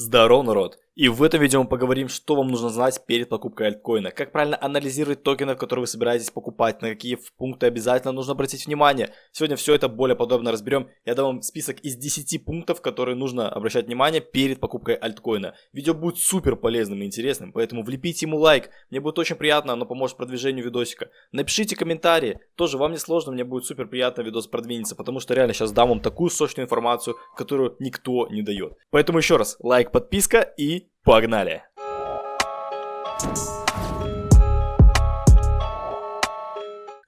Здорово, народ! И в этом видео мы поговорим, что вам нужно знать перед покупкой альткоина, как правильно анализировать токены, которые вы собираетесь покупать, на какие пункты обязательно нужно обратить внимание. Сегодня все это более подробно разберем. Я дам вам список из 10 пунктов, которые нужно обращать внимание перед покупкой альткоина. Видео будет супер полезным и интересным, поэтому влепите ему лайк, мне будет очень приятно, оно поможет продвижению видосика. Напишите комментарии, тоже вам не сложно, мне будет супер приятно, видос продвинется, потому что реально сейчас дам вам такую сочную информацию, которую никто не дает. Поэтому еще раз, лайк, подписка и погнали!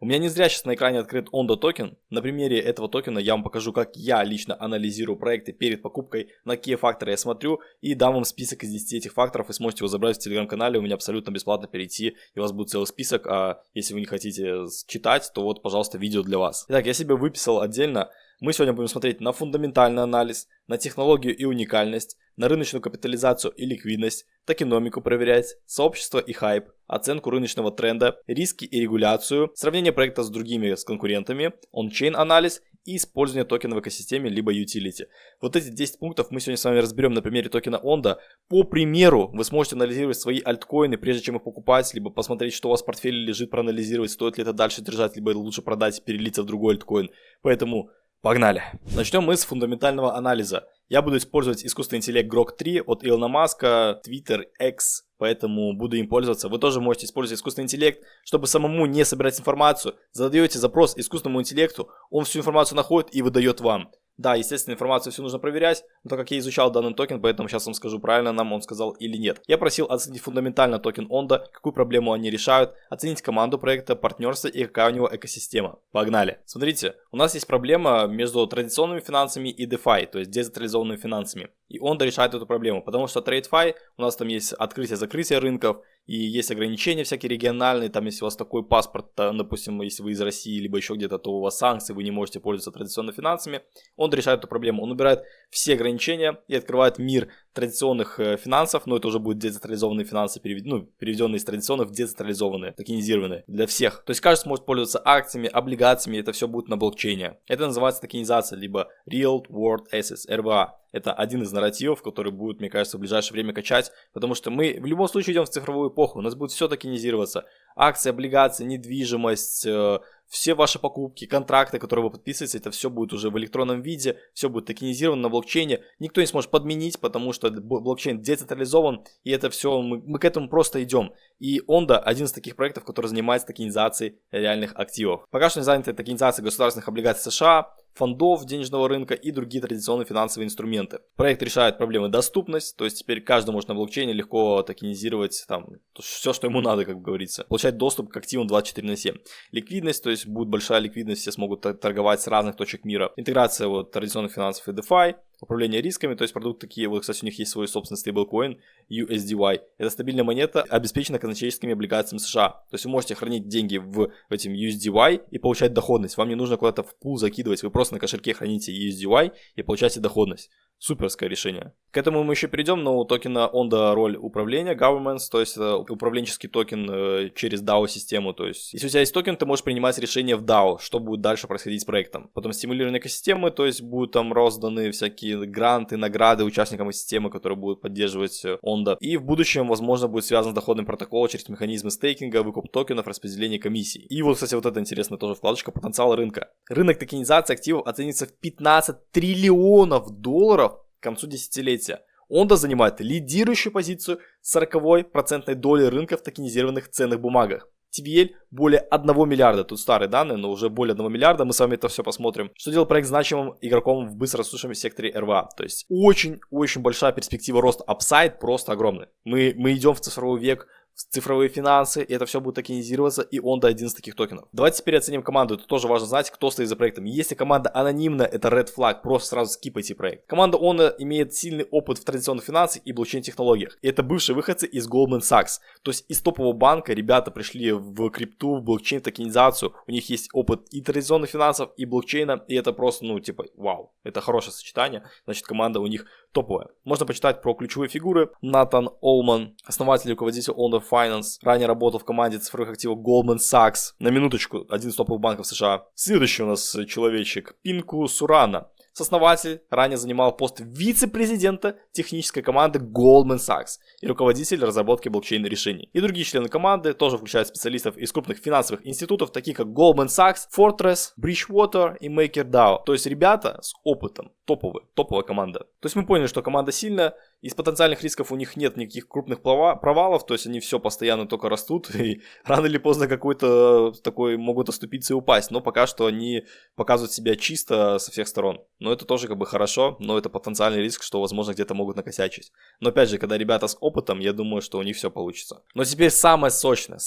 У меня не зря сейчас на экране открыт Ondo токен. На примере этого токена я вам покажу, как я лично анализирую проекты перед покупкой, на какие факторы я смотрю, и дам вам список из 10 этих факторов. Вы сможете его забрать в телеграм-канале, у меня абсолютно бесплатно перейти, и у вас будет целый список. А если вы не хотите читать, то вот, пожалуйста, видео для вас. Итак, я себе выписал отдельно. Мы сегодня будем смотреть на фундаментальный анализ, на технологию и уникальность, на рыночную капитализацию и ликвидность, токеномику проверять, сообщество и хайп, оценку рыночного тренда, риски и регуляцию, сравнение проекта с другими конкурентами, он-чейн анализ и использование токена в экосистеме либо utility. Вот эти 10 пунктов мы сегодня с вами разберем на примере токена Ondo. По примеру вы сможете анализировать свои альткоины, прежде чем их покупать, либо посмотреть, что у вас в портфеле лежит, проанализировать, стоит ли это дальше держать, либо лучше продать и перелиться в другой альткоин. Поэтому погнали! Начнем мы с фундаментального анализа. Я буду использовать искусственный интеллект Grok 3 от Илона Маска, Twitter, X, поэтому буду им пользоваться. Вы тоже можете использовать искусственный интеллект, чтобы самому не собирать информацию. Задаете запрос искусственному интеллекту, он всю информацию находит и выдает вам. Да, естественно, информацию всю нужно проверять, но так как я изучал данный токен, поэтому сейчас вам скажу, правильно нам он сказал или нет. Я просил оценить фундаментально токен Ondo, какую проблему они решают, оценить команду проекта, партнерство и какая у него экосистема. Погнали! Смотрите, у нас есть проблема между традиционными финансами и DeFi, то есть децентрализованными финансами. И Ondo решает эту проблему, потому что TradeFi, у нас там есть открытие-закрытие рынков, и есть ограничения всякие региональные, там если у вас такой паспорт, допустим, если вы из России, либо еще где-то, то у вас санкции, вы не можете пользоваться традиционными финансами. Он решает эту проблему, он убирает все ограничения и открывает мир традиционных финансов, но это уже будут децентрализованные финансы, переведенные из традиционных в децентрализованные, токенизированные для всех. То есть каждый сможет пользоваться акциями, облигациями, это все будет на блокчейне. Это называется токенизация, либо Real World Assets, RWA. Это один из нарративов, который будет, мне кажется, в ближайшее время качать, потому что мы в любом случае идем в цифровую эпоху, у нас будет все токенизироваться. Акции, облигации, недвижимость, все ваши покупки, контракты, которые вы подписываете, это все будет уже в электронном виде, все будет токенизировано на блокчейне. Никто не сможет подменить, потому что блокчейн децентрализован, и это все, мы к этому просто идем. И Ondo один из таких проектов, который занимается токенизацией реальных активов. Пока что не заняты токенизацией государственных облигаций США, фондов денежного рынка и другие традиционные финансовые инструменты. Проект решает проблемы доступность, то есть теперь каждый может на блокчейне легко токенизировать там все, что ему надо, как говорится. Получать доступ к активам 24/7. Ликвидность, то есть будет большая ликвидность, все смогут торговать с разных точек мира. Интеграция традиционных финансов и DeFi. Управление рисками, то есть продукты такие, кстати, у них есть свой собственный стейблкоин USDY. Это стабильная монета, обеспечена казначейскими облигациями США. То есть вы можете хранить деньги в этим USDY и получать доходность. Вам не нужно куда-то в пул закидывать, вы просто на кошельке храните USDY и получаете доходность. Суперское решение. К этому мы еще перейдем, но у токена Ondo роль управления, governance, то есть это управленческий токен через DAO-систему. То есть если у тебя есть токен, ты можешь принимать решения в DAO, что будет дальше происходить с проектом. Потом стимулирование экосистемы, то есть будут там розданы всякие гранты, награды участникам системы, которые будут поддерживать Ondo. И в будущем, возможно, будет связан с доходным протоколом через механизмы стейкинга, выкуп токенов, распределение комиссий. И вот, кстати, вот это интересная тоже вкладочка, потенциал рынка. Рынок токенизации активов оценится в 15 триллионов долларов к концу десятилетия. Ondo занимает лидирующую позицию 40% долей рынка в токенизированных ценных бумагах. TVL более 1 миллиарда, тут старые данные, но уже более 1 миллиарда, мы с вами это все посмотрим. Что делает проект значимым игроком в быстро растущем секторе РВА. То есть очень-очень большая перспектива роста, апсайд просто огромный. Мы идем в цифровой век, в цифровые финансы, и это все будет токенизироваться, и Ondo один из таких токенов. Давайте теперь оценим команду, это тоже важно знать, кто стоит за проектом. Если команда анонимная, это red flag, просто сразу скипайте проект. Команда Ondo имеет сильный опыт в традиционных финансах и блокчейн-технологиях. И это бывшие выходцы из Goldman Sachs. То есть из топового банка ребята пришли в крипту, в блокчейн, токенизацию. У них есть опыт и традиционных финансов, и блокчейна, и это просто, вау. Это хорошее сочетание, значит команда у них топовая. Можно почитать про ключевые фигуры. Натан Олман, основатель и руководитель Ondo Finance, ранее работал в команде цифровых активов Goldman Sachs. На минуточку, один из топовых банков США. Следующий у нас человечек, Пинку Сурана. Сооснователь, ранее занимал пост вице-президента технической команды Goldman Sachs и руководитель разработки блокчейн-решений. И другие члены команды тоже включают специалистов из крупных финансовых институтов, таких как Goldman Sachs, Fortress, Bridgewater и MakerDAO. То есть ребята с опытом, топовая команда. То есть мы поняли, что команда сильная, из потенциальных рисков у них нет никаких крупных провалов, то есть они все постоянно только растут, и рано или поздно какой-то такой могут оступиться и упасть, но пока что они показывают себя чисто со всех сторон. Но это тоже как бы хорошо, но это потенциальный риск, что возможно где-то могут накосячить. Но опять же, когда ребята с опытом, я думаю, что у них все получится. Но теперь самое сочное,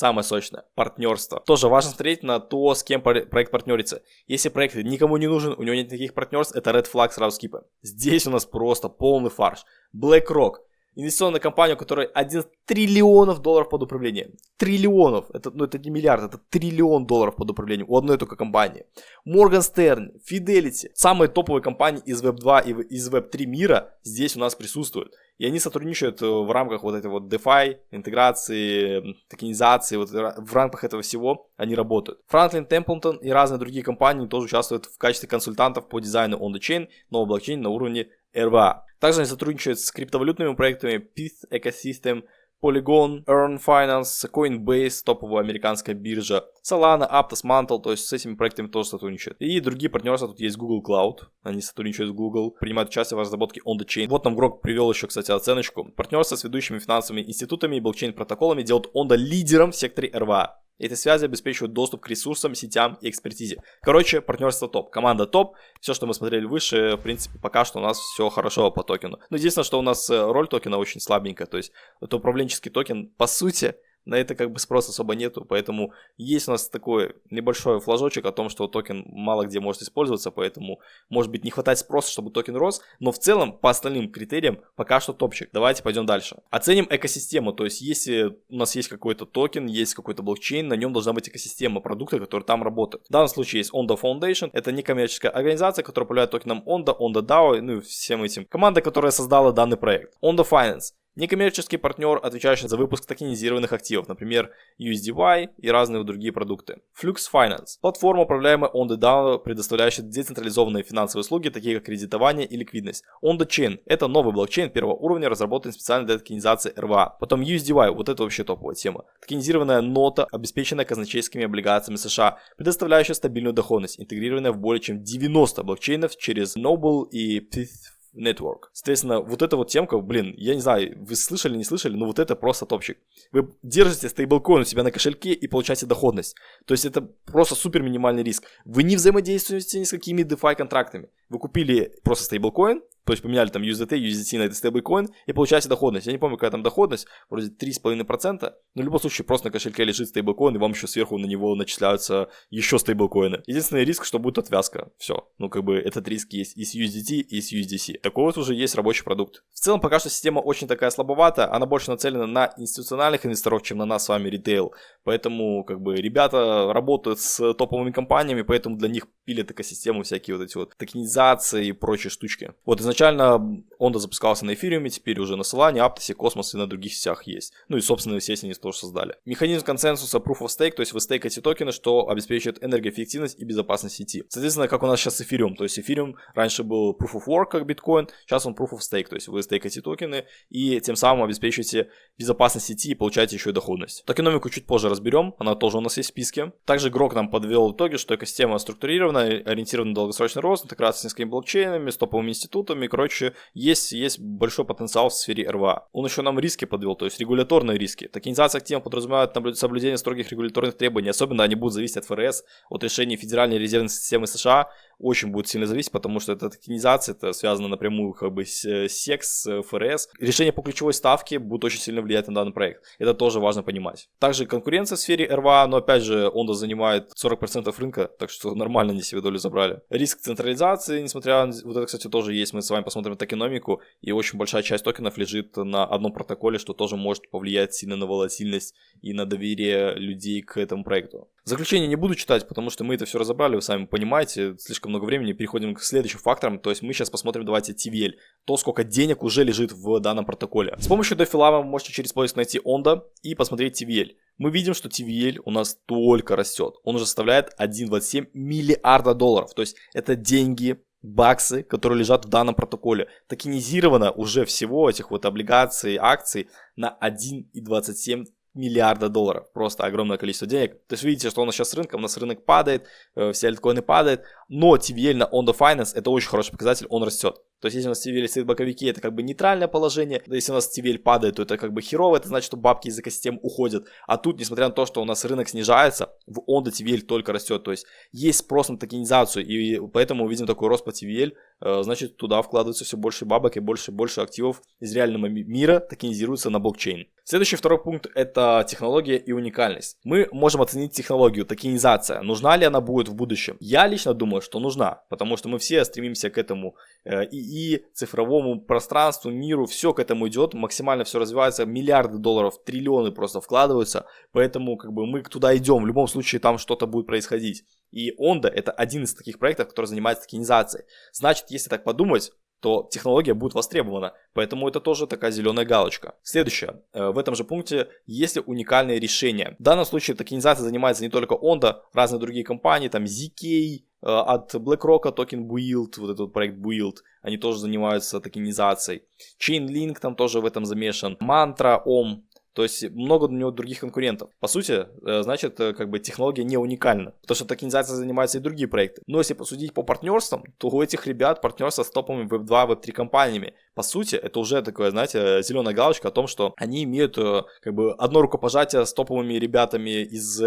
партнерство. Тоже важно смотреть на то, с кем проект партнерится. Если проект никому не нужен, у него нет никаких партнерств, это red flag, сразу скипаем. Здесь у нас просто полный фарш. BlackRock. Инвестиционная компания, у которой 11 триллионов долларов под управлением. Триллионов. Это не миллиард, это триллион долларов под управлением у одной только компании. Morgan Stanley, Fidelity. Самые топовые компании из Web2 и из Web3 мира здесь у нас присутствуют. И они сотрудничают в рамках вот этой вот DeFi, интеграции, токенизации, вот в рамках этого всего они работают. Franklin Templeton и разные другие компании тоже участвуют в качестве консультантов по дизайну on the chain, нового блокчейна на уровне RWA. Также они сотрудничают с криптовалютными проектами Pyth Ecosystem, Polygon, Earn Finance, Coinbase, топовая американская биржа, Solana, Aptos, Mantle, то есть с этими проектами тоже сотрудничают. И другие партнерства, тут есть Google Cloud, они сотрудничают с Google, принимают участие в разработке on the chain. Вот нам Грок привел еще, кстати, оценочку. Партнерство с ведущими финансовыми институтами и блокчейн-протоколами делают Ondo лидером в секторе RWA. Эти связи обеспечивают доступ к ресурсам, сетям и экспертизе. Короче, партнерство топ, команда топ. Все, что мы смотрели выше, в принципе, пока что у нас все хорошо по токену. Но единственное, что у нас роль токена очень слабенькая. То есть это управленческий токен, по сути, на это как бы спроса особо нету, поэтому есть у нас такой небольшой флажочек о том, что токен мало где может использоваться, поэтому может быть не хватает спроса, чтобы токен рос, но в целом по остальным критериям пока что топчик. Давайте пойдем дальше. Оценим экосистему, то есть если у нас есть какой-то токен, есть какой-то блокчейн, на нем должна быть экосистема продукта, который там работает. В данном случае есть Ondo Foundation, это некоммерческая организация, которая управляет токеном Ondo, Ondo DAO, ну и всем этим. Команда, которая создала данный проект. Ondo Finance. Некоммерческий партнер, отвечающий за выпуск токенизированных активов, например, USDY и разные другие продукты. Flux Finance – платформа, управляемая Ondo DAO, предоставляющая децентрализованные финансовые услуги, такие как кредитование и ликвидность. Ondo Chain – это новый блокчейн первого уровня, разработанный специально для токенизации RWA. Потом USDY – вот это вообще топовая тема. Токенизированная нота, обеспеченная казначейскими облигациями США, предоставляющая стабильную доходность, интегрированная в более чем 90 блокчейнов через Noble и Pyth Network. Соответственно, вот эта вот темка, я не знаю, вы слышали, не слышали, но вот это просто топчик. Вы держите стейблкоин у себя на кошельке и получаете доходность. То есть это просто супер минимальный риск. Вы не взаимодействуете ни с какими DeFi контрактами. Вы купили просто стейблкоин, то есть поменяли там USDT на этот стейблкоин и получаете доходность. Я не помню, какая там доходность, вроде 3,5%, но в любом случае просто на кошельке лежит стейблкоин, и вам еще сверху на него начисляются еще стейблкоины. Единственный риск, что будет отвязка. Все. Этот риск есть и с USDT, и с USDC. Такой вот уже есть рабочий продукт. В целом, пока что система очень такая слабовата, она больше нацелена на институциональных инвесторов, чем на нас с вами ритейл. Поэтому, ребята работают с топовыми компаниями, поэтому для них пилят экосистему всякие вот эти вот токенизации и прочие штучки. Вот изначально Ondo запускался на эфириуме, теперь уже на Solana, Aptos, Cosmos и на других сетях есть. Ну и собственную сеть они тоже создали. Механизм консенсуса Proof of Stake, то есть вы стейкаете токены, что обеспечивает энергоэффективность и безопасность сети. Соответственно, как у нас сейчас эфириум, то есть эфириум раньше был Proof of Work, как биткоин, сейчас он Proof of Stake, то есть вы стейкаете токены и тем самым обеспечиваете безопасность сети и получаете еще и доходность. Токеномику чуть позже разберем, она тоже у нас есть в списке. Также Грок нам подвел итоги, что экосистема структурирована, ориентирована на долгосрочный рост, интеграция с несколькими блокчейнами, с топовыми институтами. Короче, есть большой потенциал в сфере RWA. Он еще нам риски подвел, то есть регуляторные риски. Токенизация активов подразумевает соблюдение строгих регуляторных требований, особенно они будут зависеть от ФРС, от решений Федеральной резервной системы США. Очень будет сильно зависеть, потому что эта токенизация, это связано напрямую с SEC, с ФРС. Решения по ключевой ставке будут очень сильно влиять на данный проект. Это тоже важно понимать. Также конкуренция в сфере RWA, но опять же, Ondo занимает 40% рынка, так что нормально они себе долю забрали. Риск централизации, несмотря на... Вот это, кстати, тоже есть. Мы с вами посмотрим токеномику, и очень большая часть токенов лежит на одном протоколе, что тоже может повлиять сильно на волатильность и на доверие людей к этому проекту. Заключение не буду читать, потому что мы это все разобрали, вы сами понимаете, слишком много времени. Переходим к следующим факторам, то есть мы сейчас посмотрим, давайте, TVL, то, сколько денег уже лежит в данном протоколе. С помощью DeFi вы можете через поиск найти Ondo и посмотреть TVL. Мы видим, что TVL у нас только растет. Он уже составляет 1,27 миллиарда долларов. То есть это деньги баксы, которые лежат в данном протоколе. Токенизировано уже всего этих вот облигаций, акций на 1,27 миллиарда долларов. Просто огромное количество денег. То есть видите, что у нас сейчас у нас рынок падает, все альткоины падают, но TVL на On The Finance это очень хороший показатель, он растет. То есть если у нас TVL стоит в боковике, это как бы нейтральное положение, если у нас TVL падает, то это как бы херово, это значит, что бабки из экосистем уходят. А тут, несмотря на то, что у нас рынок снижается, в On The TVL только растет. То есть есть спрос на токенизацию, и поэтому мы видим такой рост по TVL, значит туда вкладывается все больше бабок и больше активов из реального мира токенизируется на блокчейн. Следующий второй пункт это технология и уникальность. Мы можем оценить технологию, токенизация. Нужна ли она будет в будущем? Я лично думаю, что нужна, потому что мы все стремимся к этому ИИ, цифровому пространству, миру, все к этому идет, максимально все развивается, миллиарды долларов, триллионы просто вкладываются, поэтому как бы мы туда идем, в любом случае там что-то будет происходить. И Ondo это один из таких проектов, который занимается токенизацией. Значит, если так подумать, то технология будет востребована, поэтому это тоже такая зеленая галочка. Следующее, в этом же пункте есть ли уникальные решения. В данном случае токенизацией занимается не только Ondo, разные другие компании, там ZK, от BlackRock, токен Build, вот этот проект Build, они тоже занимаются токенизацией. Chainlink там тоже в этом замешан, Mantra, Om. То есть много у него других конкурентов. По сути, значит, как бы технология не уникальна, потому что токенизацией занимаются и другие проекты. Но если посудить по партнерствам, то у этих ребят партнерство с топовыми Web2, Web3 компаниями. По сути, это уже такое, знаете, зеленая галочка о том, что они имеют как бы одно рукопожатие с топовыми ребятами из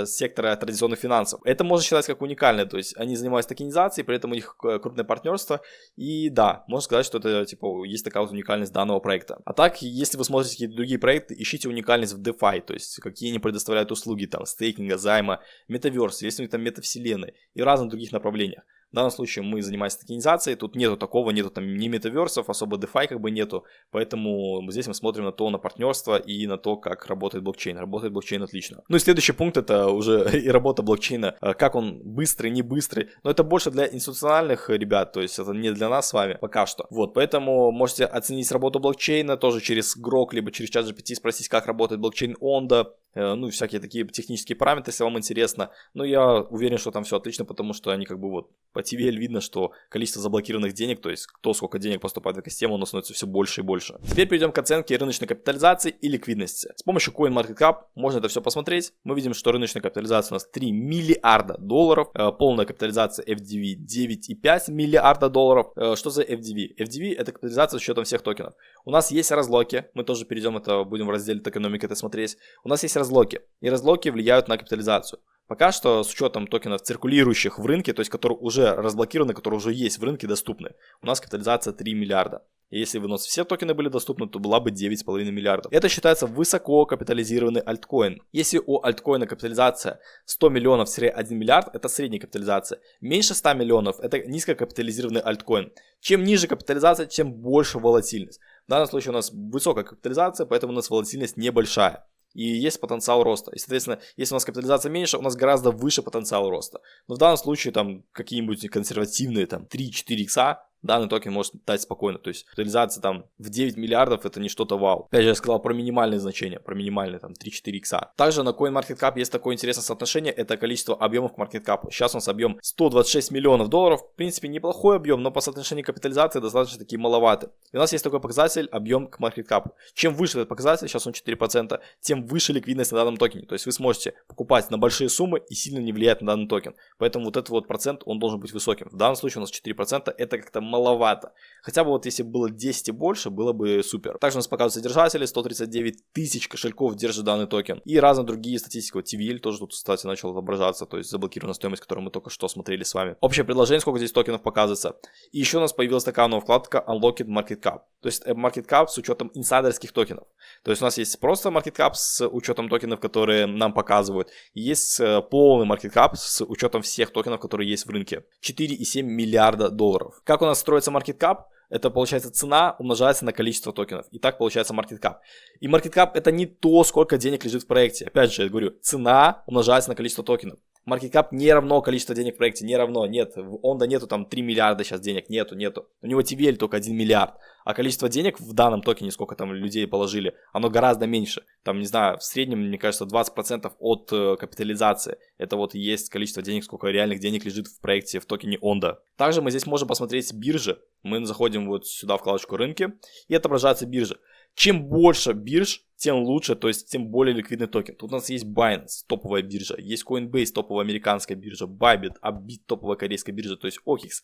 сектора традиционных финансов. Это можно считать как уникальное, то есть они занимаются токенизацией, при этом у них крупное партнерство, и да, можно сказать, что это типа есть такая вот уникальность данного проекта. А так, если вы смотрите какие-то другие проекты, ищите уникальность в DeFi, то есть какие они предоставляют услуги, там, стейкинга, займа, метаверс, есть у них там метавселенные и в разных других направлениях. В данном случае мы занимаемся токенизацией, тут нету такого, нету там ни метаверсов, особо DeFi как бы нету, поэтому здесь мы смотрим на партнерство и на то, как работает блокчейн. Работает блокчейн отлично. Ну и следующий пункт это уже и работа блокчейна, как он быстрый, не быстрый, но это больше для институциональных ребят, то есть это не для нас с вами пока что. Вот, поэтому можете оценить работу блокчейна тоже через Grok, либо через ChatGPT спросить, как работает блокчейн Ondo, ну и всякие такие технические параметры, если вам интересно. Но я уверен, что там все отлично, потому что они как бы вот по TVL видно, что количество заблокированных денег, то есть кто сколько денег поступает в экосистему, оно становится все больше и больше. Теперь перейдем к оценке рыночной капитализации и ликвидности. С помощью CoinMarketCap можно это все посмотреть. Мы видим, что рыночная капитализация у нас 3 миллиарда долларов, полная капитализация FDV 9,5 миллиарда долларов. Что за FDV? FDV это капитализация с учетом всех токенов. У нас есть разлоки, мы тоже перейдем, это будем в разделе токеномика это смотреть. У нас есть разлоки, и разлоки влияют на капитализацию. Пока что с учетом токенов, циркулирующих в рынке, то есть которые уже разблокированы, которые уже есть в рынке, доступны, у нас капитализация 3 миллиарда. И если бы у нас все токены были доступны, то была бы 9,5 миллиардов. Это считается высоко капитализированный альткоин. Если у альткоина капитализация 100 миллионов-1 миллиард, это средняя капитализация. Меньше 100 миллионов, это низкокапитализированный альткоин. Чем ниже капитализация, тем больше волатильность. В данном случае у нас высокая капитализация, поэтому у нас волатильность небольшая. И есть потенциал роста. И, соответственно, если у нас капитализация меньше, у нас гораздо выше потенциал роста. Но в данном случае там какие-нибудь консервативные там 3-4 икса данный токен может дать спокойно. То есть капитализация там в 9 миллиардов это не что-то вау. Опять же, я сказал про минимальные значения, про минимальные там 3-4 икса. Также на CoinMarketCap есть такое интересное соотношение, это количество объемов к MarketCap. Сейчас у нас объем 126 миллионов долларов. В принципе, неплохой объем, но по соотношению капитализации достаточно такие маловаты. И у нас есть такой показатель объем к MarketCap. Чем выше этот показатель, сейчас он 4%, тем выше ликвидность на данном токене. То есть вы сможете покупать на большие суммы и сильно не влиять на данный токен. Поэтому вот этот вот процент, он должен быть высоким. В данном случае у нас 4%, это как-то маловато. Хотя бы вот если было 10 и больше, было бы супер. Также у нас показываются держатели, 139 тысяч кошельков держит данный токен. И разные другие статистики. Вот TVL тоже тут, кстати, начал отображаться, то есть заблокированная стоимость, которую мы только что смотрели с вами. Общее предложение, сколько здесь токенов показывается. И еще у нас появилась такая новая вкладка Unlocked Market Cap. То есть Market Cap с учетом инсайдерских токенов. То есть у нас есть просто Market Cap с учетом токенов, которые нам показывают. И есть полный Market Cap с учетом всех токенов, которые есть в рынке. 4,7 миллиарда долларов. Как у нас строится Market Cap? Это получается цена умножается на количество токенов. И так получается Market Cap. И Market Cap это не то, сколько денег лежит в проекте. Опять же, я говорю, цена умножается на количество токенов. Market cap не равно количество денег в проекте, не равно, нет, в Ondo нету там 3 миллиарда сейчас денег, нету. У него TVL только 1 миллиард, а количество денег в данном токене, сколько там людей положили, оно гораздо меньше. Там, не знаю, в среднем, мне кажется, 20% от капитализации. Это вот и есть количество денег, сколько реальных денег лежит в проекте в токене Ondo. Также мы здесь можем посмотреть биржи. Мы заходим вот сюда в вкладочку рынки, и отображается биржа. Чем больше бирж, тем лучше, то есть тем более ликвидный токен. Тут у нас есть Binance, топовая биржа, есть Coinbase, топовая американская биржа, Bybit, Upbit, топовая корейская биржа, то есть OKX.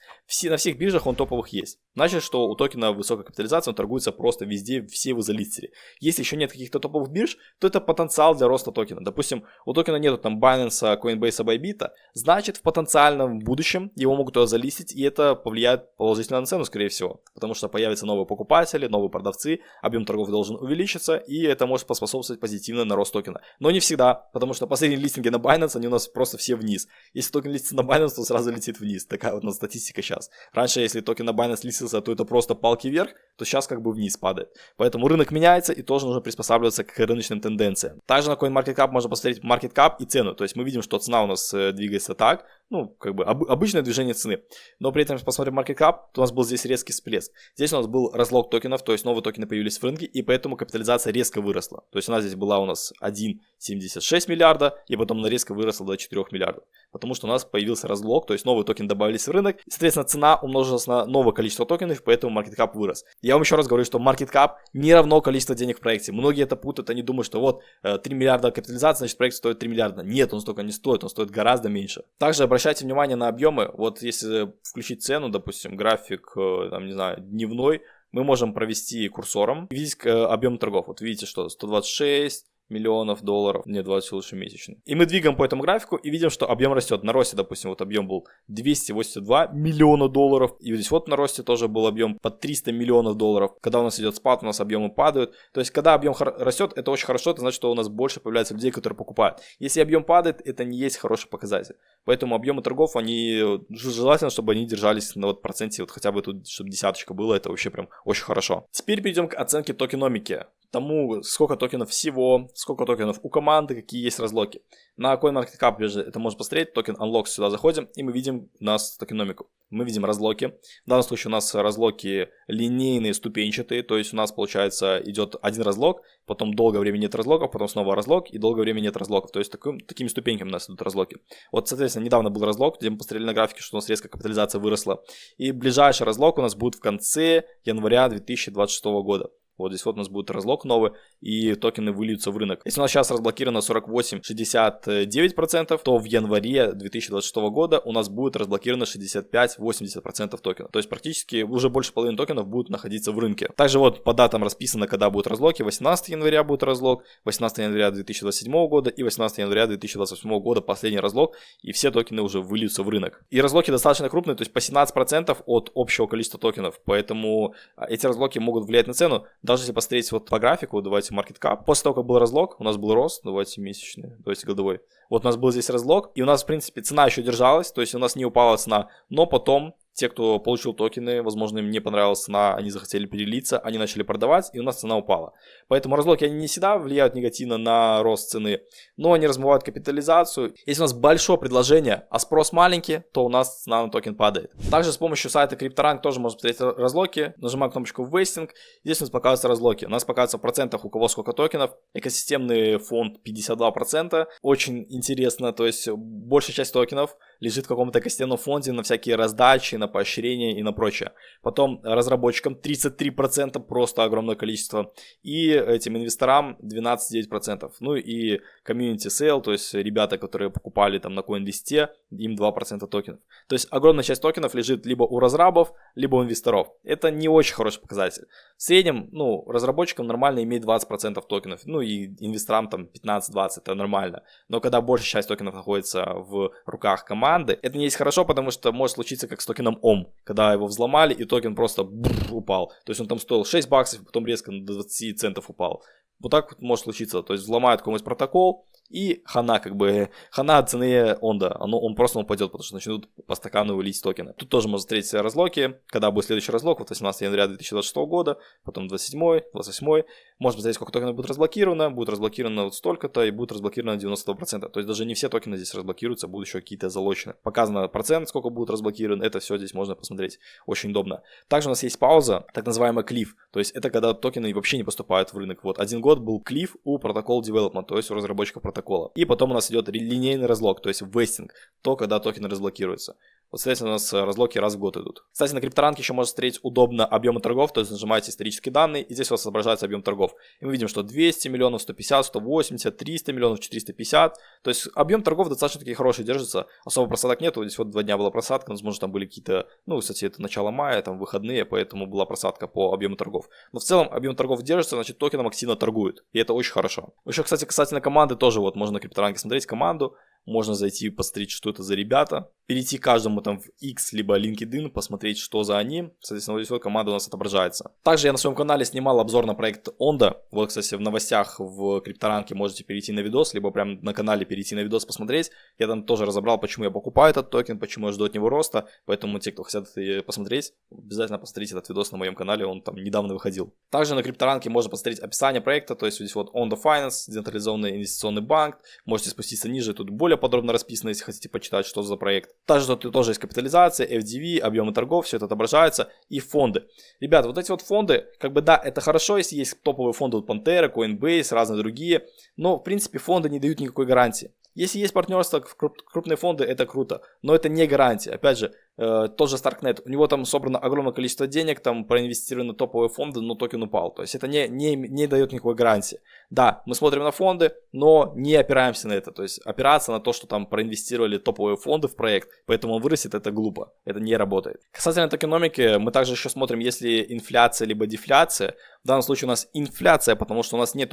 На всех биржах он топовых есть. Значит, что у токена высокая капитализация, он торгуется просто везде, все его залистили. Если еще нет каких-то топовых бирж, то это потенциал для роста токена. Допустим, у токена нету там Binance, Coinbase, Bybit, значит в потенциальном будущем его могут туда залистить, и это повлияет положительно на цену, скорее всего. Потому что появятся новые покупатели, новые продавцы, объем торгов должен увеличиться, и это может поспособствовать позитивно на рост токена. Но не всегда, потому что последние листинги на Binance, они у нас просто все вниз. Если токен листится на Binance, то сразу летит вниз. Такая вот у нас статистика сейчас. Раньше, если токен на Binance листился, то это просто палки вверх, то сейчас как бы вниз падает. Поэтому рынок меняется, и тоже нужно приспосабливаться к рыночным тенденциям. Также на CoinMarketCap можно посмотреть market cap и цену. То есть мы видим, что цена у нас двигается так, ну, как бы обычное движение цены. Но при этом, если посмотрим market cap, то у нас был здесь резкий всплеск. Здесь у нас был разлог токенов, то есть новые токены появились в рынке, и поэтому капитализация резко выросла. То есть она здесь была у нас 1,76 миллиарда, и потом она резко выросла до 4 миллиардов. Потому что у нас появился разлог, то есть новые токены добавились в рынок, и, соответственно, цена умножилась на новое количество токенов, поэтому market cap вырос. Я вам еще раз говорю, что market cap не равно количество денег в проекте. Многие это путают, они думают, что вот 3 миллиарда капитализации, значит проект стоит 3 миллиарда. Нет, он столько не стоит, он стоит гораздо меньше. Также обращайте внимание на объемы. Вот если включить цену, допустим, график, там, не знаю, дневной, мы можем провести курсором и видеть объем торгов. Вот видите, что 126 миллионов долларов, нет, 20 лучше месячный. И мы двигаем по этому графику и видим, что объем растет. На росте, допустим, вот объем был 282 миллиона долларов. И здесь вот на росте тоже был объем под 300 миллионов долларов. Когда у нас идет спад, у нас объемы падают. То есть, когда объем растет, это очень хорошо, это значит, что у нас больше появляется людей, которые покупают. Если объем падает, это не есть хороший показатель. Поэтому объемы торгов, они желательно, чтобы они держались на вот проценте, вот хотя бы тут, чтобы десяточка было, это вообще прям очень хорошо. Теперь перейдем к оценке токеномики. Тому, сколько токенов всего, сколько токенов у команды, какие есть разлоки. На CoinMarketCap это можно посмотреть, токен Unlock, сюда заходим, и мы видим у нас токеномику. Мы видим разлоки. В данном случае у нас разлоки линейные, ступенчатые, то есть у нас, получается, идет один разлок, потом долгое время нет разлоков, потом снова разлок, и долгое время нет разлоков. То есть такими ступеньками у нас идут разлоки. Вот, соответственно, недавно был разлок, где мы посмотрели на графике, что у нас резко капитализация выросла. И ближайший разлок у нас будет в конце января 2026 года. Вот здесь вот у нас будет разлог новый, и токены выльются в рынок. Если у нас сейчас разблокировано 48-69%, то в январе 2026 года у нас будет разблокировано 65-80% токенов. То есть практически уже больше половины токенов будут находиться в рынке. Также вот по датам расписано, когда будут разлоки. 18 января будет разлог, 18 января 2027 года и 18 января 2028 года последний разлог, и все токены уже выльются в рынок. И разлоки достаточно крупные, то есть по 17% от общего количества токенов, поэтому эти разлоки могут влиять на цену. Даже если посмотреть вот по графику, давайте market cap. После того, как был разлог, у нас был рост, давайте месячный, давайте годовой. Вот у нас был здесь разлог, и у нас, в принципе, цена еще держалась, то есть у нас не упала цена, но потом те, кто получил токены, возможно, им не понравилась цена, они захотели перелиться, они начали продавать, и у нас цена упала. Поэтому разлоки, они не всегда влияют негативно на рост цены, но они размывают капитализацию. Если у нас большое предложение, а спрос маленький, то у нас цена на токен падает. Также с помощью сайта CryptoRank тоже можно посмотреть разлоки. Нажимаем кнопочку «Вестинг», здесь у нас показываются разлоки. У нас показывается в процентах, у кого сколько токенов. Экосистемный фонд 52%. Очень интересно, то есть большая часть токенов лежит в каком-то экосистемном фонде на всякие раздачи, на поощрения и на прочее. Потом разработчикам 33%, просто огромное количество. И этим инвесторам 12,9%. Ну и community sale, то есть ребята, которые покупали там на CoinList, им 2% токенов. То есть огромная часть токенов лежит либо у разрабов, либо у инвесторов. Это не очень хороший показатель. В среднем, разработчикам нормально иметь 20% токенов. Ну и инвесторам там 15-20, это нормально. Но когда большая часть токенов находится в руках команды, это не есть хорошо, потому что может случиться как с токеном OM, когда его взломали и токен просто упал. То есть он там стоил 6 баксов, потом резко до 20 центов упал. Вот так вот может случиться. То есть взломают какой-нибудь протокол, и хана от цены Ondo. Он просто упадет, потому что начнут по стакану вылить токены. Тут тоже можно встретить разлоки, когда будет следующий разлог, вот 18 января 2026 года, потом 27, 28, Можно посмотреть, сколько токенов будет разблокировано вот столько-то и будет разблокировано 92%. То есть даже не все токены здесь разблокируются, будут еще какие-то залочены. Показано процент, сколько будет разблокировано, это все здесь можно посмотреть, очень удобно. Также у нас есть пауза, так называемый клифф, то есть это когда токены вообще не поступают в рынок. Вот 1 год был клифф у Protocol Development, то есть у разработчиков протокола. И потом у нас идет линейный разлог, то есть вестинг, то, когда токены разблокируются. Вот, соответственно, у нас разлоки раз в год идут. Кстати, на крипторанке еще можно смотреть удобно объемы торгов, то есть нажимаете исторические данные, и здесь у вас отображается объем торгов. И мы видим, что 200 миллионов, 150, 180, 300 миллионов, 450. То есть объем торгов достаточно таки хороший держится, особо просадок нету. Здесь вот 2 дня была просадка, возможно, там были какие-то, кстати, это начало мая, там выходные, поэтому была просадка по объему торгов. Но в целом объем торгов держится, значит, токеном активно торгуют, и это очень хорошо. Еще, кстати, касательно команды, тоже вот можно на крипторанке смотреть команду. Можно зайти посмотреть, что это за ребята, перейти каждому там в X либо LinkedIn, посмотреть, что за они. Соответственно, вот здесь вот команда у нас отображается. Также я на своем канале снимал обзор на проект Ondo. Вот, кстати, в новостях в крипторанке можете перейти на видос, либо прямо на канале перейти на видос посмотреть. Я там тоже разобрал, почему я покупаю этот токен, почему я жду от него роста. Поэтому те, кто хотят посмотреть, обязательно посмотрите этот видос на моем канале, он там недавно выходил. Также на крипторанке можно посмотреть описание проекта, то есть здесь вот Ondo Finance, децентрализованный инвестиционный банк. Можете спуститься ниже, тут более подробно расписано, если хотите почитать, что за проект. Также тут тоже есть капитализация, FDV, объемы торгов, все это отображается, и фонды. Ребята, вот эти вот фонды, да, это хорошо, если есть топовые фонды, вот Pantera, Coinbase, разные другие, но, в принципе, фонды не дают никакой гарантии. Если есть партнерство, крупные фонды, это круто, но это не гарантия. Опять же, тот же Starknet, у него там собрано огромное количество денег, там проинвестированы топовые фонды, но токен упал. То есть это не дает никакой гарантии. Да, мы смотрим на фонды, но не опираемся на это. То есть опираться на то, что там проинвестировали топовые фонды в проект, поэтому он вырастет, это глупо. Это не работает. Касательно токеномики, мы также еще смотрим, если инфляция либо дефляция. В данном случае у нас инфляция, потому что у нас нет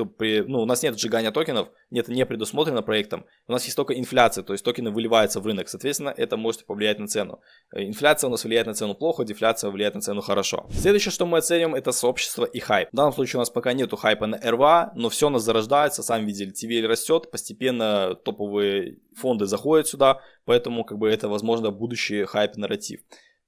сжигания токенов, это не предусмотрено проектом. У нас есть только инфляция, то есть токены выливаются в рынок. Соответственно, это может повлиять на цену. Инфляция у нас влияет на цену плохо, дефляция влияет на цену хорошо. Следующее, что мы оценим, это сообщество и хайп. В данном случае у нас пока нету хайпа на РВА, но все у нас зарождается, сами видели, TVL растет, постепенно топовые фонды заходят сюда, поэтому это, возможно, будущий хайп-нарратив.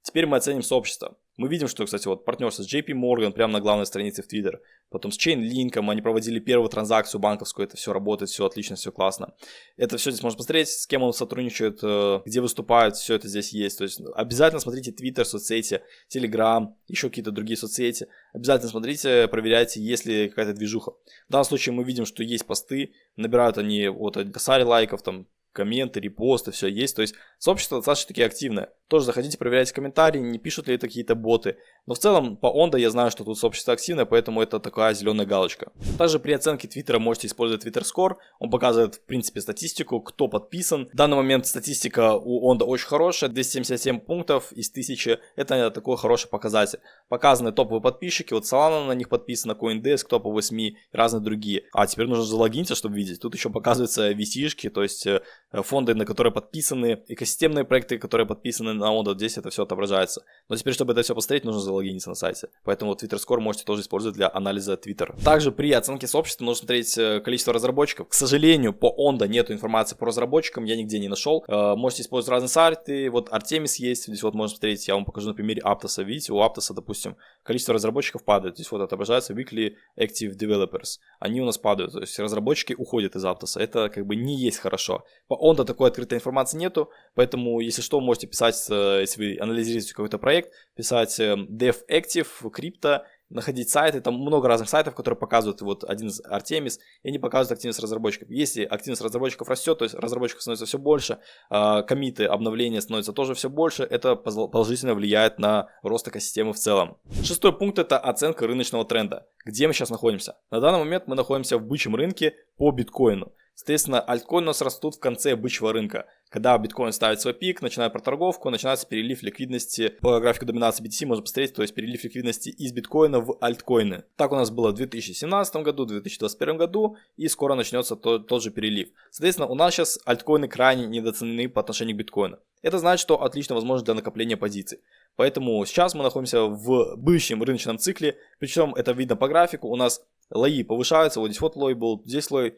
Теперь мы оценим сообщество. Мы видим, что, кстати, вот партнерство с JP Morgan прямо на главной странице в Twitter. Потом с Chainlink, они проводили первую транзакцию банковскую, это все работает, все отлично, все классно. Это все здесь можно посмотреть, с кем он сотрудничает, где выступают, все это здесь есть. То есть обязательно смотрите Twitter, соцсети, Telegram, еще какие-то другие соцсети. Обязательно смотрите, проверяйте, есть ли какая-то движуха. В данном случае мы видим, что есть посты, набирают они от косарь лайков, там, комменты, репосты, все есть. То есть сообщество достаточно-таки активное. Тоже заходите, проверяйте комментарии, не пишут ли это какие-то боты. Но в целом по Ondo я знаю, что тут сообщество активное, поэтому это такая зеленая галочка. Также при оценке Твиттера можете использовать Twitter Score. Он показывает, в принципе, статистику, кто подписан. В данный момент статистика у Ondo очень хорошая. 277 пунктов из 1000. Это такой хороший показатель. Показаны топовые подписчики. Вот Solana на них подписана, CoinDesk, топовые СМИ и разные другие. А теперь нужно залогиниться, чтобы видеть. Тут еще показываются VC-шки, то есть фонды, на которые подписаны, экосистемные проекты, которые подписаны на Ondo, здесь это все отображается. Но теперь, чтобы это все посмотреть, нужно залогиниться на сайте. Поэтому Twitter Score можете тоже использовать для анализа Twitter. Также при оценке сообщества нужно смотреть количество разработчиков. К сожалению, по Ondo нету информации по разработчикам, я нигде не нашел. Можете использовать разные сайты, вот Artemis есть, здесь вот можно смотреть, я вам покажу на примере Aptos. Видите, у Aptos, допустим, количество разработчиков падает. Здесь вот отображается Weekly Active Developers. Они у нас падают, то есть разработчики уходят из Aptos. Это не есть хорошо. По Ondo такой открытой информации нету, поэтому, если что, можете писать, если вы анализируете какой-то проект, писать Dev Active, Crypto, находить сайты, там много разных сайтов, которые показывают, вот один из Artemis, и они показывают активность разработчиков. Если активность разработчиков растет, то есть разработчиков становится все больше, коммиты, обновления становятся тоже все больше, это положительно влияет на рост экосистемы в целом. Шестой пункт — это оценка рыночного тренда. Где мы сейчас находимся? На данный момент мы находимся в бычьем рынке по биткоину. Соответственно, альткоины у нас растут в конце бычьего рынка. Когда биткоин ставит свой пик, начинает проторговку, начинается перелив ликвидности. По графику доминации BTC можно посмотреть, то есть перелив ликвидности из биткоина в альткоины. Так у нас было в 2017 году, в 2021 году, и скоро начнется тот же перелив. Соответственно, у нас сейчас альткоины крайне недооценены по отношению к биткоину. Это значит, что отличная возможность для накопления позиций. Поэтому сейчас мы находимся в бычьем рыночном цикле, причем это видно по графику, у нас лои повышаются, вот здесь вот лой был, здесь лой,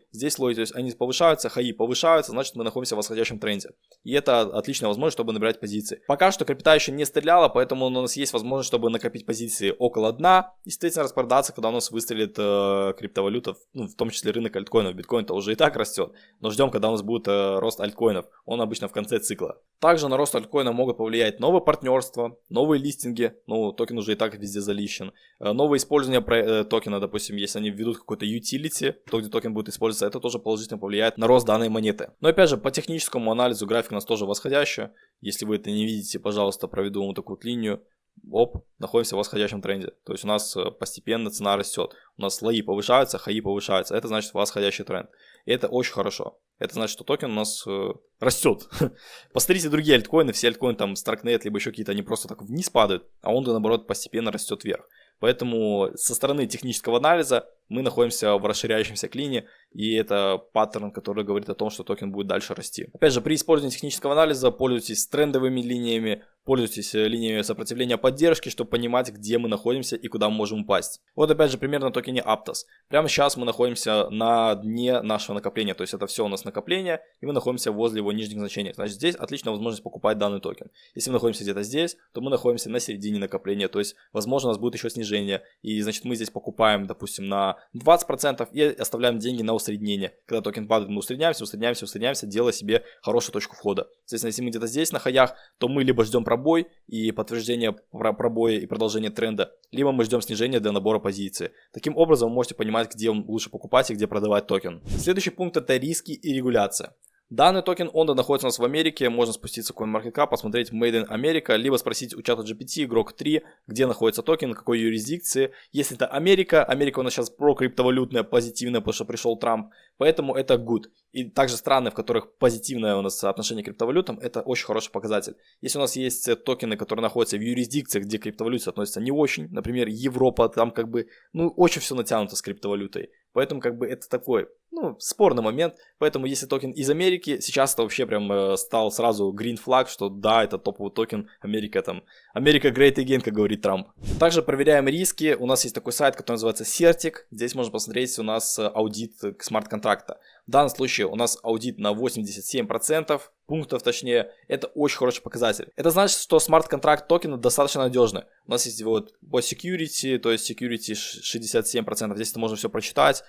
то есть они повышаются, хаи повышаются, значит мы находимся в восходящем тренде. И это отличная возможность, чтобы набирать позиции. Пока что крипта еще не стреляла, поэтому у нас есть возможность, чтобы накопить позиции около дна и, соответственно, распродаться, когда у нас выстрелит криптовалюта, в том числе рынок альткоинов. Биткоин-то уже и так растет, но ждем, когда у нас будет рост альткоинов. Он обычно в конце цикла. Также на рост альткоина могут повлиять новые партнерства, новые листинги, токен уже и так везде залищен, новое использование токена, допустим, если они введут какой-то utility, то, где токен будет использоваться, это тоже положительно повлияет на рост данной монеты. Но опять же, по техническому анализу график у нас тоже восходящий. Если вы это не видите, пожалуйста, проведу вам такую вот линию. Находимся в восходящем тренде. То есть у нас постепенно цена растет. У нас слои повышаются, хаи повышаются. Это значит восходящий тренд. И это очень хорошо. Это значит, что токен у нас растет. Посмотрите другие альткоины. Все альткоины, там, Starknet, либо еще какие-то, они просто так вниз падают, а он, наоборот, постепенно растет вверх. Поэтому со стороны технического анализа мы находимся в расширяющемся клине, и это паттерн, который говорит о том, что токен будет дальше расти. Опять же, при использовании технического анализа пользуйтесь трендовыми линиями, пользуйтесь линиями сопротивления поддержки, чтобы понимать, где мы находимся и куда мы можем упасть. Вот опять же пример на токене Aptos. Прямо сейчас мы находимся на дне нашего накопления, то есть это все у нас накопление, и мы находимся возле его нижних значений. Значит, здесь отличная возможность покупать данный токен. Если мы находимся где-то здесь, то мы находимся на середине накопления, то есть, возможно, у нас будет еще снижение, и значит мы здесь покупаем, допустим, на 20% и оставляем деньги на усреднение. Когда токен падает, мы усредняемся, делая себе хорошую точку входа. Соответственно, если мы где-то здесь на хаях, то мы либо ждем пробой и подтверждение пробоя и продолжение тренда, либо мы ждем снижения для набора позиции. Таким образом вы можете понимать, где лучше покупать и где продавать токен. Следующий пункт — это риски и регуляция. Данный токен Ondo находится у нас в Америке, можно спуститься в CoinMarketCap, посмотреть Made in America, либо спросить у чата GPT, игрок 3, где находится токен, какой юрисдикции. Если это Америка у нас сейчас прокриптовалютная, позитивная, потому что пришел Трамп, поэтому это good. И также страны, в которых позитивное у нас отношение к криптовалютам, это очень хороший показатель. Если у нас есть токены, которые находятся в юрисдикциях, где криптовалюты относятся не очень, например, Европа, там очень все натянуто с криптовалютой. Поэтому это такой, спорный момент. Поэтому если токен из Америки, сейчас это вообще прям стал сразу green flag, что да, это топовый токен, Америка great again, как говорит Трамп. Также проверяем риски. У нас есть такой сайт, который называется Certic. Здесь можно посмотреть у нас аудит смарт-контракта. В данном случае у нас аудит на 87%, пунктов точнее, это очень хороший показатель. Это значит, что смарт-контракт токена достаточно надежный. У нас есть вот по security, то есть security 67%, здесь это можно все прочитать.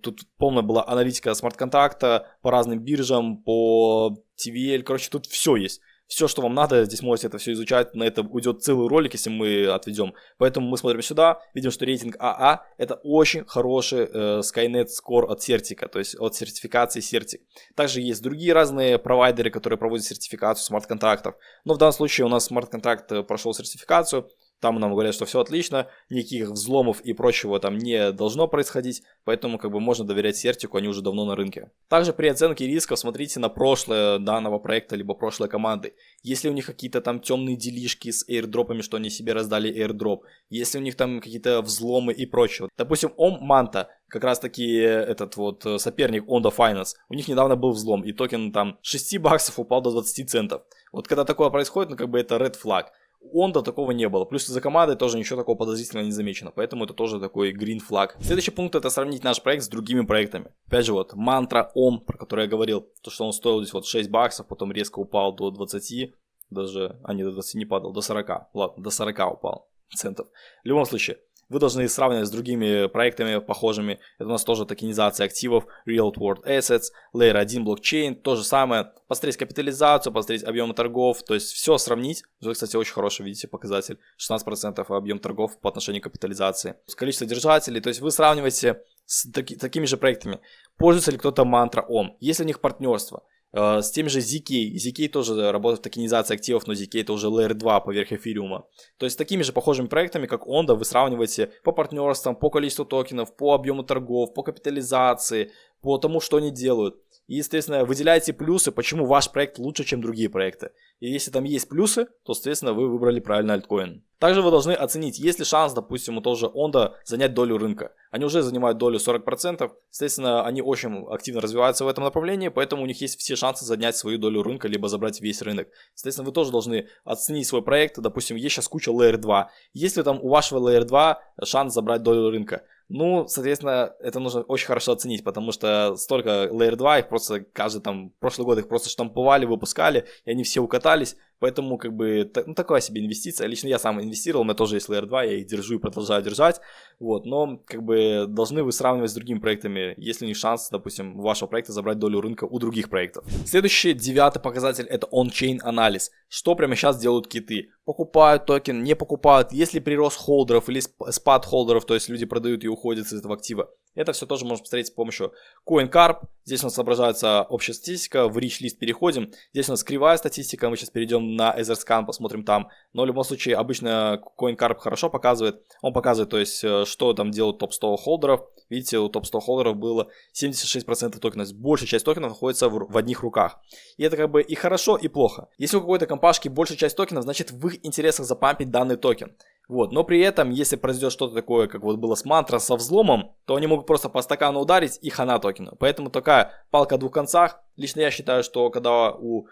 Тут полная была аналитика смарт-контракта по разным биржам, по TVL, тут все есть. Все, что вам надо, здесь можете это все изучать, на это уйдет целый ролик, если мы отведем. Поэтому мы смотрим сюда, видим, что рейтинг АА это очень хороший Skynet Score от Certic, то есть от сертификации Certic. Также есть другие разные провайдеры, которые проводят сертификацию смарт-контрактов. Но в данном случае у нас смарт-контракт прошел сертификацию. Там нам говорят, что все отлично, никаких взломов и прочего там не должно происходить, поэтому можно доверять Certic, они уже давно на рынке. Также при оценке рисков смотрите на прошлое данного проекта, либо прошлой команды. Если у них какие-то там темные делишки с airdropами, что они себе раздали airdrop, если у них там какие-то взломы и прочего. Допустим, Manta, как раз таки этот вот соперник Ondo Finance, у них недавно был взлом, и токен там 6 баксов упал до 20 центов. Вот когда такое происходит, это red flag. У Ondo такого не было. Плюс за командой тоже ничего такого подозрительного не замечено. Поэтому это тоже такой green flag. Следующий пункт — это сравнить наш проект с другими проектами. Опять же, вот мантра Om, про который я говорил, то, что он стоил здесь 6 баксов, потом резко упал до 20, даже, до 20 не падал, до 40. Ладно, до 40 упал центов. В любом случае, вы должны сравнивать с другими проектами похожими. Это у нас тоже токенизация активов, Real World Assets, Layer 1 блокчейн, то же самое. Посмотреть капитализацию, посмотреть объемы торгов, то есть все сравнить. Это, кстати, очень хороший, видите, показатель. 16% объем торгов по отношению к капитализации. Количество держателей, то есть вы сравниваете с такими же проектами. Пользуется ли кто-то мантра Om? Есть ли у них партнерство? С теми же ZK. ZK тоже работает в токенизации активов, но ZK это уже Layer 2 поверх эфириума. То есть с такими же похожими проектами, как Ondo, вы сравниваете по партнерствам, по количеству токенов, по объему торгов, по капитализации, по тому, что они делают. И, естественно, выделяете плюсы, почему ваш проект лучше, чем другие проекты. И если там есть плюсы, то, соответственно, вы выбрали правильный альткоин. Также вы должны оценить, есть ли шанс, допустим, у того же Ondo занять долю рынка. Они уже занимают долю 40%, соответственно, они очень активно развиваются в этом направлении, поэтому у них есть все шансы занять свою долю рынка, либо забрать весь рынок. Соответственно, вы тоже должны оценить свой проект. Допустим, есть сейчас куча Layer 2. Есть ли там у вашего Layer 2 шанс забрать долю рынка? Ну, соответственно, это нужно очень хорошо оценить, потому что столько Layer 2, их просто каждый там, прошлый год их просто штамповали, выпускали, и они все укатались, поэтому как бы, ну, такая себе инвестиция. Лично я сам инвестировал, у меня тоже есть Layer 2, я их держу и продолжаю держать, вот, но как бы должны вы сравнивать с другими проектами, если у них шанс, допустим, вашего проекта забрать долю рынка у других проектов. Следующий, 9-й показатель, это on-chain анализ. Что прямо сейчас делают киты? Покупают токен, не покупают, есть ли прирост холдеров или спад холдеров, то есть люди продают и уходят из этого актива. Это все тоже можно посмотреть с помощью CoinCarp. Здесь у нас отображается общая статистика, в Rich List переходим. Здесь у нас кривая статистика, мы сейчас перейдем на EtherScan, посмотрим там. Но в любом случае, обычно CoinCarp хорошо показывает. Он показывает, то есть, что там делают топ-100 холдеров. Видите, у топ-100 холдеров было 76% токенов. Большая часть токенов находится в одних руках. И это как бы и хорошо, и плохо. Если у какой-то компашки большая часть токенов, значит в их интересах запампить данный токен. Вот, но при этом, если произойдет что-то такое, как вот было с Мантра со взломом, то они могут просто по стакану ударить и хана токену. Поэтому такая палка о двух концах. Лично я считаю, что когда у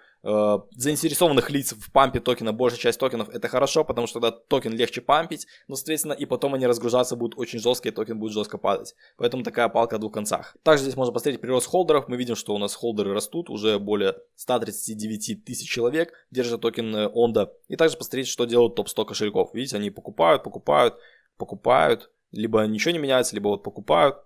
заинтересованных лиц в пампе токена большая часть токенов, это хорошо, потому что тогда токен легче пампить, но, соответственно, и потом они разгружаться будут очень жестко, и токен будет жестко падать. Поэтому такая палка о двух концах. Также здесь можно посмотреть прирост холдеров. Мы видим, что у нас холдеры растут, уже более 139 тысяч человек держат токен Ondo. И также посмотреть, что делают топ-100 кошельков. Видите, они покупают, либо ничего не меняется, либо вот покупают.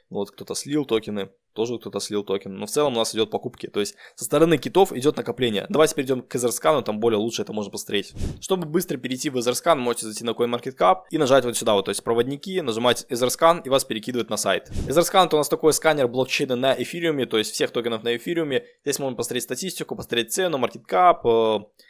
Вот кто-то слил токены, тоже кто-то слил токен. Но в целом у нас идет покупки. То есть со стороны китов идет накопление. Давайте перейдем к EtherScan, там более лучше это можно посмотреть. Чтобы быстро перейти в EtherScan, можете зайти на CoinMarketCap и нажать вот сюда, вот, то есть проводники, нажимать EtherScan и вас перекидывает на сайт. EtherScan это у нас такой сканер блокчейна на эфириуме, то есть всех токенов на эфириуме. Здесь можно посмотреть статистику, посмотреть цену, маркеткап,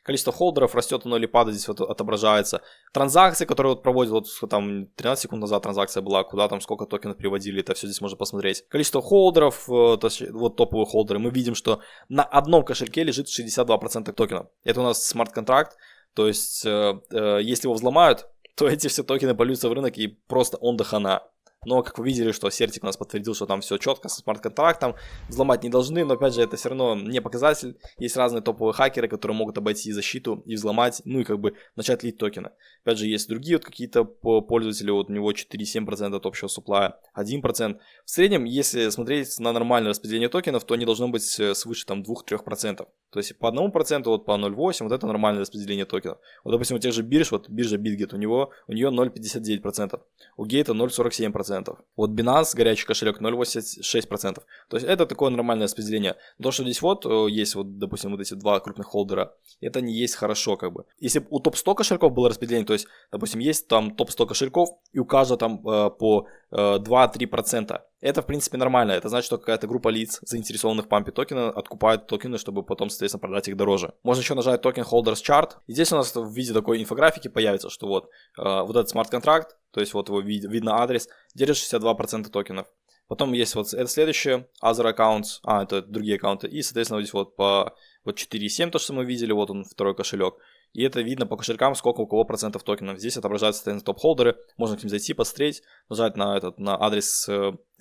количество холдеров, растет оно или падает, здесь вот отображается. Транзакции, которые вот проводят, вот там 13 секунд назад транзакция была, куда там сколько токенов переводили, это все здесь можно посмотреть. Количество холдеров, то есть вот топовые холдеры, мы видим, что на одном кошельке лежит 62% токенов. Это у нас смарт-контракт, то есть если его взломают, то эти все токены польются в рынок и просто он до хана. Но, как вы видели, что Сертик у нас подтвердил, что там все четко со смарт-контрактом, взломать не должны, но, опять же, это все равно не показатель. Есть разные топовые хакеры, которые могут обойти защиту и взломать, ну и как бы начать лить токены. Опять же, есть другие вот какие-то пользователи, вот у него 4,7% от общего суплая, 1%. В среднем, если смотреть на нормальное распределение токенов, то не должно быть свыше там 2-3%. То есть по 1%, вот по 0,8%, вот это нормальное распределение токенов. Вот, допустим, у тех же бирж, вот биржа BitGet, у нее 0,59%, у Гейта 0,47%. Вот Binance, горячий кошелек, 0,86%. То есть это такое нормальное распределение. То, что здесь вот есть, вот, допустим, вот эти два крупных холдера, это не есть хорошо как бы. Если у топ-100 кошельков было распределение, то есть, допустим, есть там топ-100 кошельков, и у каждого там по 2-3%. Это, в принципе, нормально. Это значит, что какая-то группа лиц, заинтересованных в пампе токена, откупают токены, чтобы потом, соответственно, продать их дороже. Можно еще нажать токен Holders Chart. И здесь у нас в виде такой инфографики появится, что вот этот смарт-контракт, то есть вот его видно адрес, держит 62% токенов. Потом есть вот это следующее, other accounts, это другие аккаунты. И, соответственно, вот здесь вот по 4,7, то, что мы видели, вот он, второй кошелек. И это видно по кошелькам, сколько у кого процентов токенов. Здесь отображаются, соответственно, топ-холдеры. Можно к ним зайти, посмотреть, нажать на адрес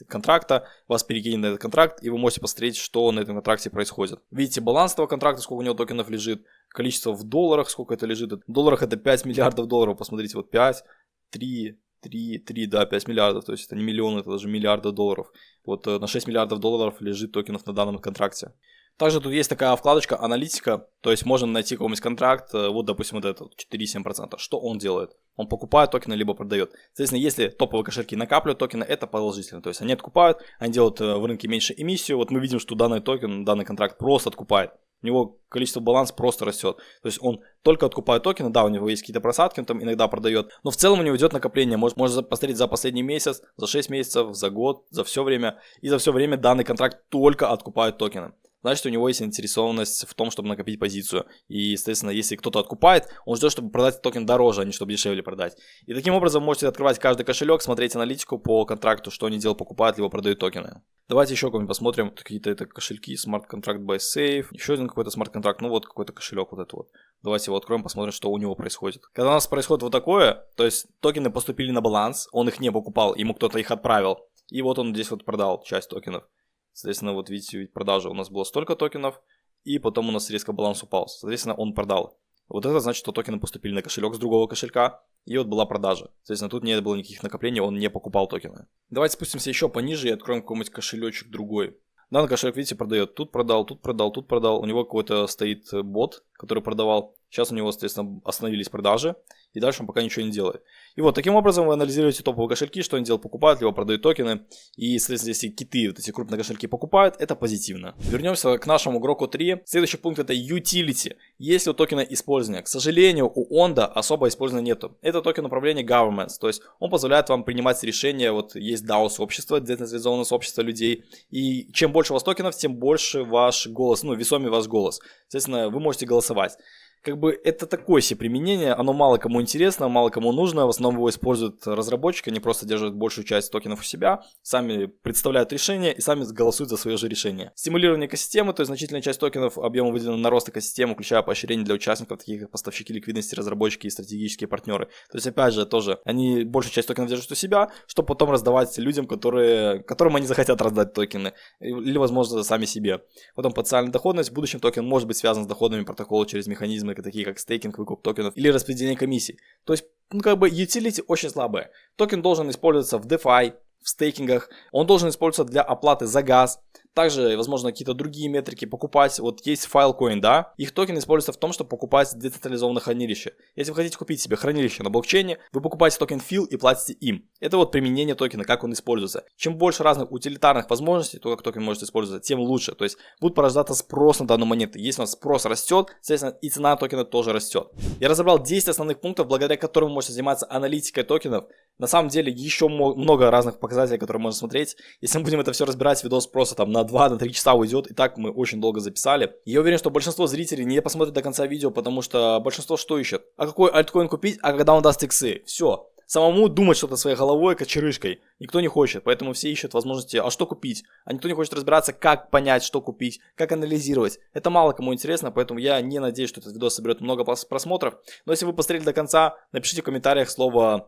контракта, вас перекинет на этот контракт, и вы можете посмотреть, что на этом контракте происходит. Видите баланс этого контракта, сколько у него токенов лежит, количество в долларах, сколько это лежит. В долларах это 5 миллиардов долларов. Посмотрите, вот 5, 3, 5 миллиардов, то есть это не миллионы, это даже миллиарды долларов. Вот на 6 миллиардов долларов лежит токенов на данном контракте. Также тут есть такая вкладочка аналитика, то есть можно найти какой-нибудь контракт, вот допустим вот этот 4,7%, что он делает? Он покупает токены, либо продает. Соответственно, если топовые кошельки накапливают токены, это положительно, то есть они откупают, они делают в рынке меньше эмиссию, вот мы видим, что данный токен, данный контракт просто откупает. У него количество баланс просто растет. То есть он только откупает токены, да, у него есть какие-то просадки, он там иногда продает, но в целом у него идет накопление. Можно посмотреть за последний месяц, за 6 месяцев, за год, за все время. И за все время данный контракт только откупает токены. Значит, у него есть заинтересованность в том, чтобы накопить позицию. И, соответственно, если кто-то откупает, он ждет, чтобы продать токен дороже, а не чтобы дешевле продать. И таким образом можете открывать каждый кошелек, смотреть аналитику по контракту, что они делают, покупают, либо продают токены. Давайте еще какой-нибудь посмотрим. Какие-то это кошельки, смарт-контракт by Safe. Еще один какой-то смарт-контракт. Ну вот какой-то кошелек вот этот вот. Давайте его откроем, посмотрим, что у него происходит. Когда у нас происходит вот такое, то есть токены поступили на баланс, он их не покупал, ему кто-то их отправил. И вот он здесь вот продал часть токенов. Соответственно, вот видите, продажа у нас было столько токенов, и потом у нас резко баланс упал. Соответственно, он продал. Вот это значит, что токены поступили на кошелек с другого кошелька, и вот была продажа. Соответственно, тут не было никаких накоплений, он не покупал токены. Давайте спустимся еще пониже и откроем какой-нибудь кошелечек другой. Данный кошелек, видите, продает. Тут продал, тут продал, тут продал. У него какой-то стоит бот, который продавал. Сейчас у него, соответственно, остановились продажи. И дальше он пока ничего не делает. И вот таким образом вы анализируете топовые кошельки, что они делают, покупают, либо продают токены. И, соответственно, если киты, вот эти крупные кошельки покупают, это позитивно. Вернемся к нашему игроку 3. Следующий пункт это utility. Есть ли у токена использование? К сожалению, у Ondo особо использования нету. Это токен управления governments. То есть он позволяет вам принимать решения. Вот есть DAO-сообщество, децентрализованное сообщество людей. И чем больше у вас токенов, тем больше ваш голос, весомее ваш голос. Соответственно, вы можете голосовать. Как бы это такое себе применение, оно мало кому интересно, мало кому нужно, в основном его используют разработчики, они просто держат большую часть токенов у себя, сами представляют решения и сами голосуют за свое же решение. Стимулирование экосистемы, то есть значительная часть токенов объема выделена на рост экосистемы, включая поощрение для участников, таких как поставщики ликвидности, разработчики и стратегические партнеры. То есть опять же тоже, они большую часть токенов держат у себя, чтобы потом раздавать людям, которым они захотят раздать токены, или возможно сами себе. Потом потенциальная доходность, в будущем токен может быть связан с доходами протокола через механизмы, такие как стейкинг, выкуп токенов или распределение комиссий. То есть, utility очень слабая. Токен должен использоваться в DeFi, в стейкингах, он должен использоваться для оплаты за газ. Также, возможно, какие-то другие метрики покупать. Вот есть Filecoin, да, их токен используется в том, чтобы покупать децентрализованное хранилище. Если вы хотите купить себе хранилище на блокчейне, вы покупаете токен FIL и платите им. Это вот применение токена, как он используется. Чем больше разных утилитарных возможностей, то как токен может использоваться, тем лучше. То есть будет порождаться спрос на данную монету. Если у нас спрос растет, соответственно, и цена токена тоже растет. Я разобрал 10 основных пунктов, благодаря которым вы можете заниматься аналитикой токенов. На самом деле еще много разных показателей, которые можно смотреть. Если мы будем это все разбирать, видос просто там на 2-3 часа уйдет, и так мы очень долго записали. Я уверен, что большинство зрителей не посмотрят до конца видео, потому что большинство что ищет? А какой альткоин купить, а когда он даст иксы? Все. Самому думать что-то своей головой, кочерышкой, никто не хочет, поэтому все ищут возможности, а что купить? А никто не хочет разбираться, как понять, что купить, как анализировать. Это мало кому интересно, поэтому я не надеюсь, что этот видос соберет много просмотров. Но если вы посмотрели до конца, напишите в комментариях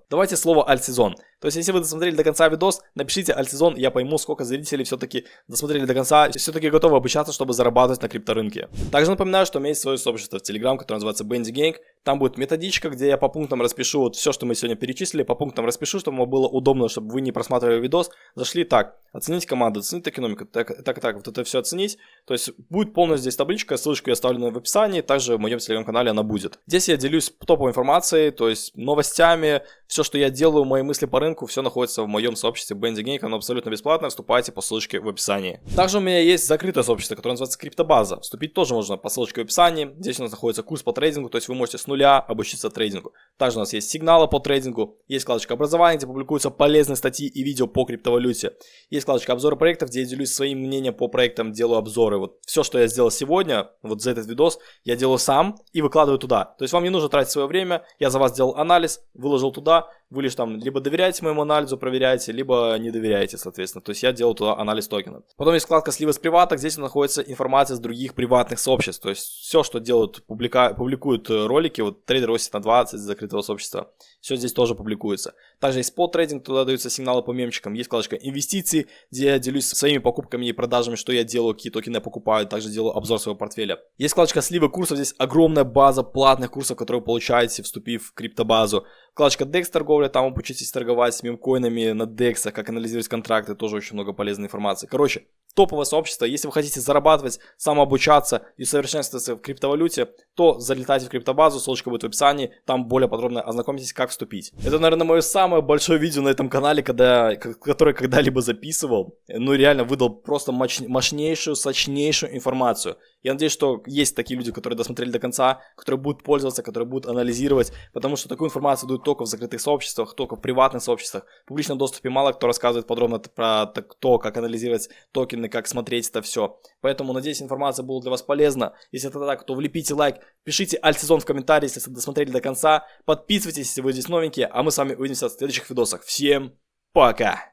давайте слово альтсезон. То есть, если вы досмотрели до конца видос, напишите альтсезон, я пойму, сколько зрителей все-таки досмотрели до конца, и все-таки готовы обучаться, чтобы зарабатывать на крипторынке. Также напоминаю, что у меня есть свое сообщество в Telegram, которое называется Bendy Gang. Там будет методичка, где я по пунктам распишу вот все, что мы сегодня перечислили, по пунктам распишу, чтобы вам было удобно, чтобы вы не просматривали видос. Зашли так, оценить команду, оценить экономику, так, вот это все оценить. То есть будет полностью здесь табличка, ссылочку я оставлю в описании, также в моем телеграм-канале она будет. Здесь я делюсь топовой информацией, то есть новостями, все, что я делаю, мои мысли по рынку, все находится в моем сообществе Bendy Gang, оно абсолютно бесплатно, вступайте по ссылочке в описании. Также у меня есть закрытое сообщество, которое называется Криптобаза. Вступить тоже можно по ссылочке в описании. Здесь у нас находится курс по трейдингу, то есть вы можете с нуля обучиться трейдингу. Также у нас есть сигналы по трейдингу, есть вкладочка образования, где публикуются полезные статьи и видео по криптовалюте. Есть вкладочка обзоры проектов, где я делюсь своим мнением по проектам, делаю обзоры. Вот все, что я сделал сегодня, вот за этот видос, я делаю сам и выкладываю туда. То есть вам не нужно тратить свое время, я за вас сделал анализ, выложил туда, вы лишь там либо доверяете моему анализу, проверяете, либо не доверяете, соответственно. То есть я делаю туда анализ токена. Потом есть вкладка сливы с приваток, здесь находится информация с других приватных сообществ. То есть все, что делают, публикуют ролики, вот трейдер ростит на 20 из закрытого сообщества, все здесь тоже публикуется. Также есть спот-трейдинг, туда даются сигналы по мемчикам. Есть вкладочка инвестиции, где я делюсь своими покупками и продажами, что я делаю, какие токены я покупаю, также делаю обзор своего портфеля. Есть вкладочка сливы курсов, здесь огромная база платных курсов, которые вы получаете, вступив в криптобазу. Вкладочка DEX торговля, там обучитесь торговать с мемкоинами на DEX, как анализировать контракты, тоже очень много полезной информации. Короче, топовое сообщество, если вы хотите зарабатывать, самообучаться и усовершенствоваться в криптовалюте, то залетайте в криптобазу, ссылочка будет в описании, там более подробно ознакомьтесь, как вступить. Это, наверное, мое самое большое видео на этом канале, которое когда-либо записывал. Ну, реально выдал просто мощнейшую, сочнейшую информацию. Я надеюсь, что есть такие люди, которые досмотрели до конца, которые будут пользоваться, которые будут анализировать, потому что такую информацию дают только в закрытых сообществах, только в приватных сообществах. В публичном доступе мало кто рассказывает подробно про то, как анализировать токены, как смотреть это все. Поэтому, надеюсь, информация была для вас полезна. Если это так, то влепите лайк, пишите альтсезон в комментарии, если досмотрели до конца. Подписывайтесь, если вы здесь новенькие, а мы с вами увидимся в следующих видосах. Всем пока!